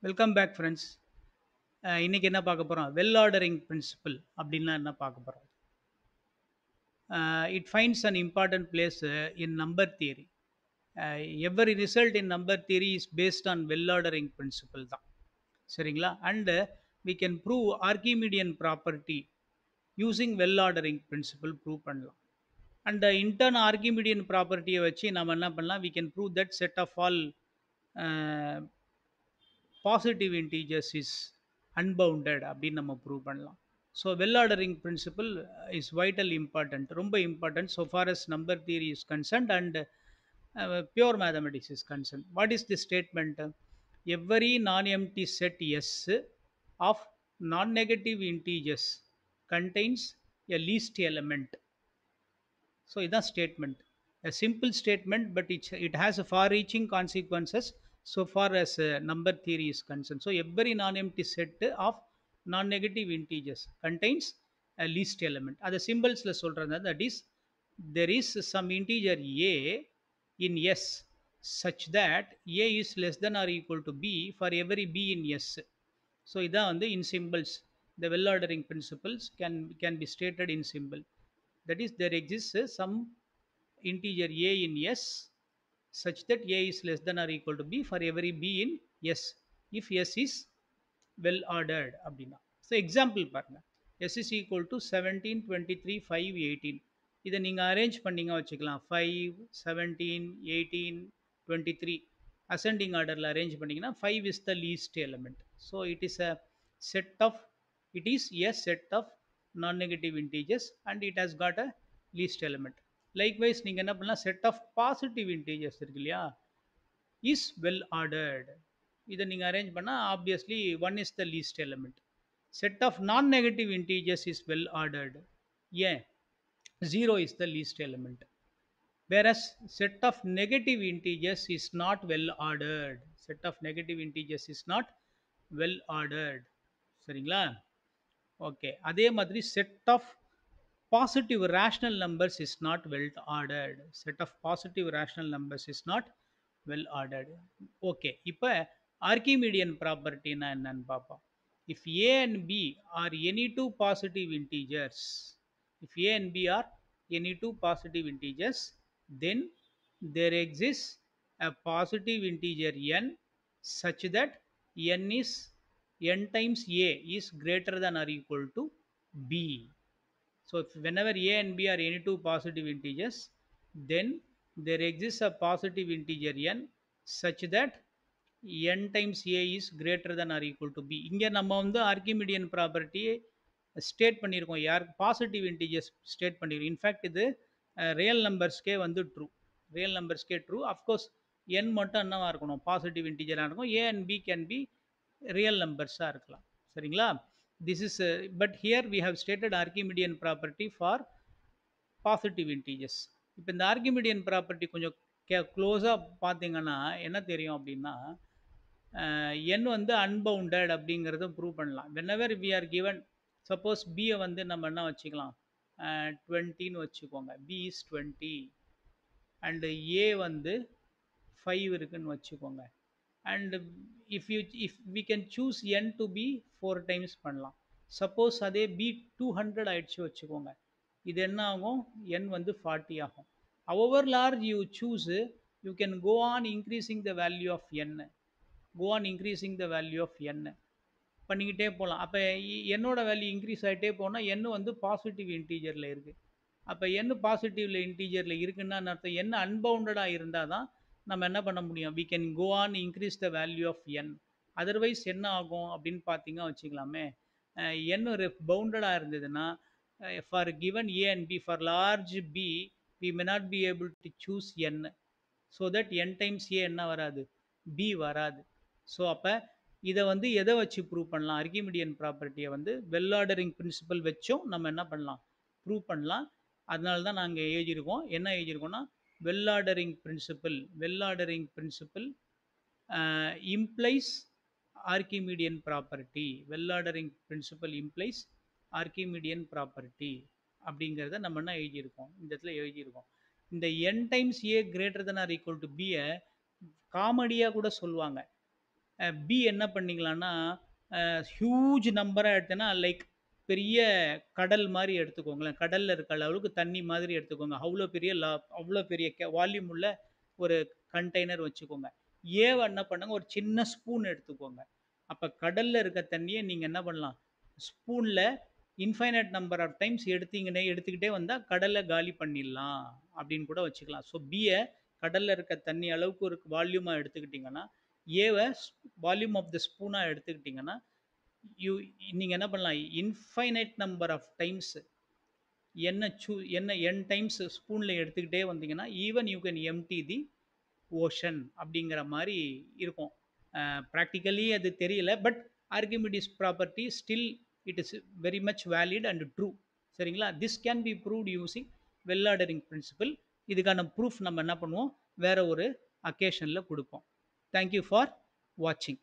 Welcome back friends. இன்னைக்கு என்ன பார்க்க போகிறோம்? வெல் ஆர்டரிங் பிரின்சிபல் அப்படின்னா என்ன பார்க்க போகிறோம்? It finds an important place in number theory. Every result in number theory is based on well ordering principle தான். சரிங்களா? And we can prove Archimedean property using well ordering principle prove பண்ணலாம். And in turn Archimedean ப்ராப்பர்ட்டியை வச்சு நம்ம என்ன பண்ணலாம்? We can prove that set of all positive integers is unbounded அப்படின்னு நம்ம ப்ரூவ் பண்ணலாம். So well ordering principle is vital important, ரொம்ப important so for us number theory is concerned and pure mathematics is concerned. What is the statement? Every நான் empty set yes of non negative integers contains a least element. So இதான் statement. A simple statement, but it has a far-reaching consequences so far as number theory is concerned. So every non-empty set of non-negative integers contains a least element. அது symbolsல சொல்றது, that is there is some integer a in s such that a is less than or equal to b for every b in s. So இதான் வந்து in symbols. The well ordering principles can be stated in symbol. That is, there exists some integer a in s such that a is less than or equal to b for every b in s if s is well ordered அப்படின்னா. So example பாருங்க. s is equal to 17 23 5 18. இதை நீங்கள் arrange பண்ணிங்க வச்சுக்கலாம். 5 17 18 23 ascending ஆர்டரில் arrange பண்ணிங்கன்னா 5 is the least element. So it is a set of, it is a set of non-negative integers and it has got a least element. Likewise நீங்கள் என்ன பண்ணலாம்? Set of positive integers இருக்கு இல்லையா, is well ordered. இதை நீங்கள் arrange பண்ணால் obviously one is the least element. Set of non negative integers is well ordered. ஏன்? Zero is the least element. whereas set of negative integers is not well ordered. Set of negative integers is not well ordered. சரிங்களா? Okay. அதே மாதிரி set of positive rational numbers is not well ordered. Set of positive rational numbers is not well ordered. Okay, இப்போ Archimedean property னா என்னன்னு பார்ப்போம். If a and b are any two positive integers, if a and b are any two positive integers, then there exists a positive integer n such that n is n times a is greater than or equal to b. So if whenever a and b are any two positive integers, then there exists a positive integer n such that n times a is greater than or equal to b. இங்கே நம்ம வந்து ஆர்கிமிடியன் ப்ராப்பர்ட்டியை state பண்ணியிருக்கோம். யார்? Positive integers state பண்ணியிருக்கோம். In fact இது real நம்பர்ஸ்க்கே வந்து ட்ரூ. ரியல் நம்பர்ஸ்க்கே ட்ரூ. அஃப்கோர்ஸ் n மட்டும் என்னவா இருக்கணும்? பாசிட்டிவ் இன்டீஜராக இருக்கும். a and b can be real நம்பர்ஸாக இருக்கலாம். சரிங்களா? This is but here we have stated Archimedean property for positive integers. இப்போ இந்த Archimedean property கொஞ்சம் க்ளோஸாக பார்த்தீங்கன்னா என்ன தெரியும் அப்படின்னா, n வந்து அன்பவுண்டட் அப்படிங்கிறத ப்ரூவ் பண்ணலாம். whenever we are given, suppose b வந்து நம்ம என்ன வச்சுக்கலாம், 20ன்னு வச்சுக்கோங்க. b is 20 அண்ட் a வந்து 5 இருக்குன்னு வச்சுக்கோங்க. And if we can choose n to be 4 times பண்ணலாம். சப்போஸ் அதே பி 200 ஆயிடுச்சு வச்சுக்கோங்க. இது என்ன ஆகும்? n வந்து 40 ஆகும். However large you choose, you can go on increasing the value of n. Go on increasing the value of n பண்ணிக்கிட்டே போகலாம். அப்போ என்னோட வேல்யூ இன்க்ரீஸ் ஆகிட்டே போனால் n வந்து பாசிட்டிவ் இன்டீஜரில் இருக்குது. அப்போ n பாசிட்டிவ்ல இன்டீஜரில் இருக்குன்னா அர்த்தம் n அன்பவுண்டடாக இருந்தால் தான் நம்ம என்ன பண்ண முடியும்? We can go on increase the value of n. Otherwise என்ன ஆகும் அப்படின்னு பார்த்தீங்க வச்சுக்கலாமே, n ஒரு பவுண்டடாக இருந்ததுன்னா for given a and b, for large b we may not be able to choose n, so that n times a என்ன வராது? b வராது. ஸோ அப்போ இதை வந்து எதை வச்சு ப்ரூவ் பண்ணலாம்? ஆர்கிமிடியன் ப்ராப்பர்ட்டியை வந்து வெல் ஆர்டரிங் பிரின்சிபல் வச்சும் நம்ம என்ன பண்ணலாம்? ப்ரூவ் பண்ணலாம். அதனால தான் நாங்கள் எழுதியிருக்கோம். என்ன எழுதியிருக்கோம்னா, well ordering principle, well ordering principle implies Archimedean property. Well ordering principle implies Archimedean property அப்படிங்கிறத நம்ம என்ன எழுதியிருக்கோம்? இந்த இடத்துல எழுதியிருக்கோம். இந்த n times a greater than or equal to b காமெடியாக கூட சொல்லுவாங்க. பி என்ன பண்ணிக்கலாம்னா, ஹியூஜ் நம்பரா எடுத்தேன்னா, லைக் பெரிய கடல் மாரி எடுத்துக்கோங்களேன். கடல்ல இருக்க அளவுக்கு தண்ணி மாதிரி எடுத்துக்கோங்க. அவ்ளோ பெரிய வால்யூம் உள்ள ஒரு கண்டெய்னர் வச்சுக்கோங்க. ஏவ என்ன பண்ணுங்க, ஒரு சின்ன ஸ்பூன் எடுத்துக்கோங்க. அப்ப கடல்ல இருக்க தண்ணிய நீங்க என்ன பண்ணலாம், ஸ்பூன்ல இன்ஃபைனைட் நம்பர் ஆஃப் டைம்ஸ் எடுத்துக்கிட்டே வந்தா கடல காலி பண்ணிடலாம் அப்படின்னு கூட வச்சுக்கலாம். ஸோ பிய கடல்ல இருக்க தண்ணி அளவுக்கு ஒரு வால்யூமா எடுத்துக்கிட்டிங்கன்னா, ஏவ வால்யூம் ஆஃப் த ஸ்பூனா எடுத்துக்கிட்டிங்கன்னா, யூ நீங்க என்ன பண்ணலாம், infinite number of times n times ஸ்பூன்ல எடுத்துக்கிட்டே வந்தீங்கன்னா, even you can empty the ocean அப்படிங்கிற மாரி இருக்கும். பிராக்டிகலி அது தெரியல. But Archimedes property still it is very much valid and true. சரிங்களா? This can be proved using well ordering principle. இதுக்கான ப்ரூஃப் நம்ம என்ன பண்ணுவோம், வேற ஒரு அக்கேஷன்ல குடுப்போம். தேங்க் யூ ஃபார் வாட்சிங்.